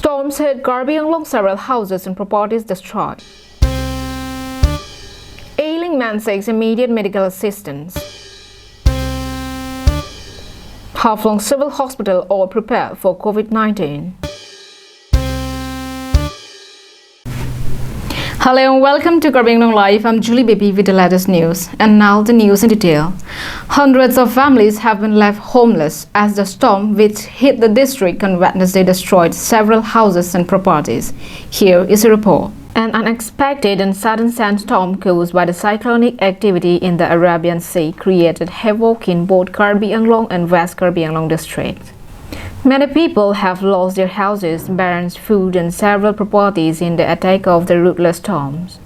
Storms hit Karbianglong, several houses and properties destroyed. Ailing man seeks immediate medical assistance. Haflong Civil Hospital all prepared for COVID-19. Hello and welcome to Karbianglong Live. I'm Julie Baby with the latest news. And now the news in detail. Hundreds of families have been left homeless as the storm which hit the district on Wednesday destroyed several houses and properties. Here is a report. An unexpected and sudden sandstorm caused by the cyclonic activity in the Arabian Sea created havoc in both Karbianglong and West Karbianglong districts. Many people have lost their houses, barns, food and several properties in the attack of the ruthless storms.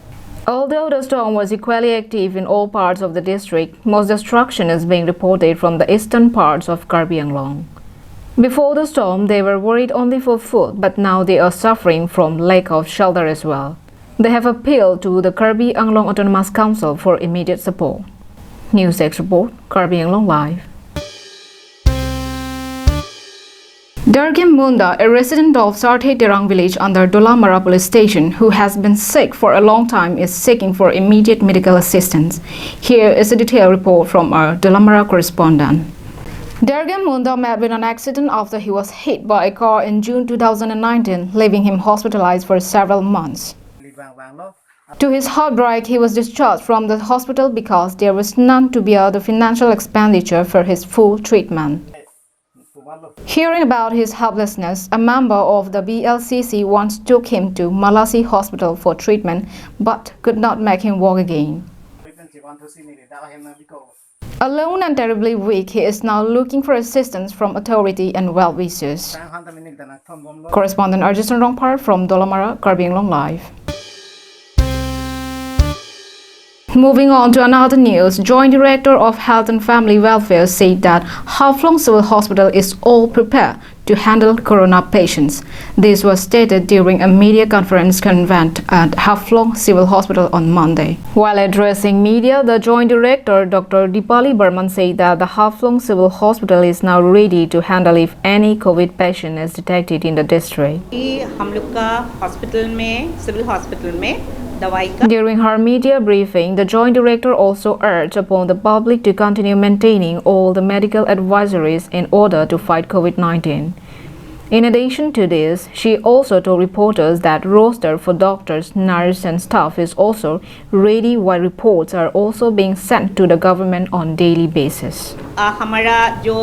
Although the storm was equally active in all parts of the district, most destruction is being reported from the eastern parts of Karbianglong. Before the storm, they were worried only for food, but now they are suffering from lack of shelter as well. They have appealed to the Karbianglong Autonomous Council for immediate support. News X Report, Karbianglong Live. Dargim Munda, a resident of Sarthe Terang village under Dolamara police station who has been sick for a long time, is seeking for immediate medical assistance. Here is a detailed report from our Dolamara correspondent. Dargim Munda met with an accident after he was hit by a car in June 2019, leaving him hospitalized for several months. To his heartbreak, he was discharged from the hospital because there was none to bear the financial expenditure for his full treatment. Hearing about his helplessness, a member of the BLCC once took him to Malasi Hospital for treatment but could not make him walk again. Alone and terribly weak, he is now looking for assistance from authority and well-wishers. Correspondent Arjun Rongpar from Dolamara, Karbianglong Live. Moving on to another news, Joint Director of Health and Family Welfare said that Haflong Civil Hospital is all prepared to handle corona patients. This was stated during a media conference convened at Haflong Civil Hospital on Monday. While addressing media, the Joint Director, Dr. Dipali Burman, said that the Haflong Civil Hospital is now ready to handle if any COVID patient is detected in the district. During her media briefing, the Joint Director also urged upon the public to continue maintaining all the medical advisories in order to fight COVID-19. In addition to this, she also told reporters that roster for doctors, nurses and staff is also ready while reports are also being sent to the government on daily basis. हमारा जो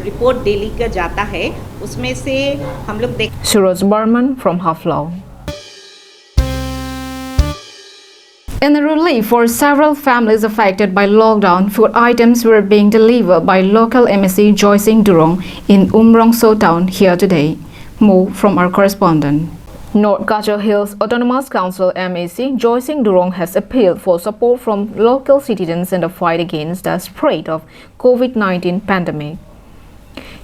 report daily का जाता है उसमें से हम लोग देख Suraj Burman from Haflong. In a relief for several families affected by lockdown, food items were being delivered by local MEC Joycing Durong in Umrong So town here today. More from our correspondent. North Kachar Hills Autonomous Council MEC Joycing Durong has appealed for support from local citizens in the fight against the spread of COVID-19 pandemic.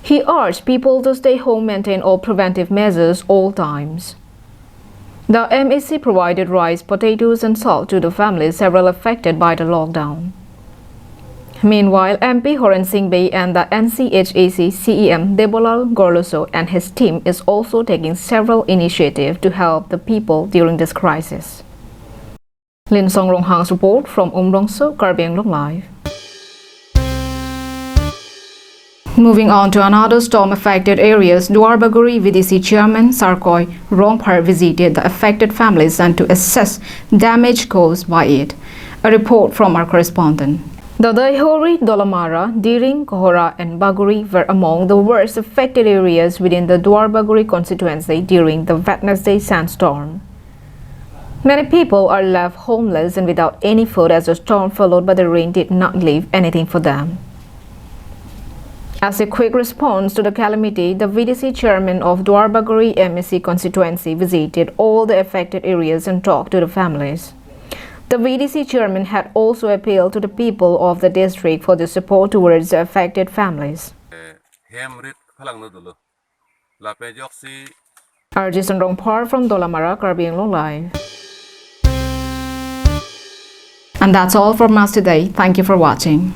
He urged people to stay home, maintain all preventive measures all times. The MEC provided rice, potatoes and salt to the families several affected by the lockdown. Meanwhile, MP Horan Singh Bey and the NCHAC CEM Debolal Gorloso and his team is also taking several initiatives to help the people during this crisis. Lin Song Rong Hang's report from Umrongso, Karbianglong Live. Moving on to another storm-affected areas, Duarbaguri VDC Chairman Sarkoy Rongpar visited the affected families and to assess damage caused by it. A report from our correspondent. The Daihori, Dolamara, Diring, Kohora and Baguri were among the worst affected areas within the Duarbaguri constituency during the Wednesday sandstorm. Many people are left homeless and without any food as the storm followed by the rain did not leave anything for them. As a quick response to the calamity, the VDC chairman of Duarbaguri MEC constituency visited all the affected areas and talked to the families. The VDC chairman had also appealed to the people of the district for the support towards the affected families. Arjun Rongpar from Dolamara, Karbianglong Live. And that's all from us today. Thank you for watching.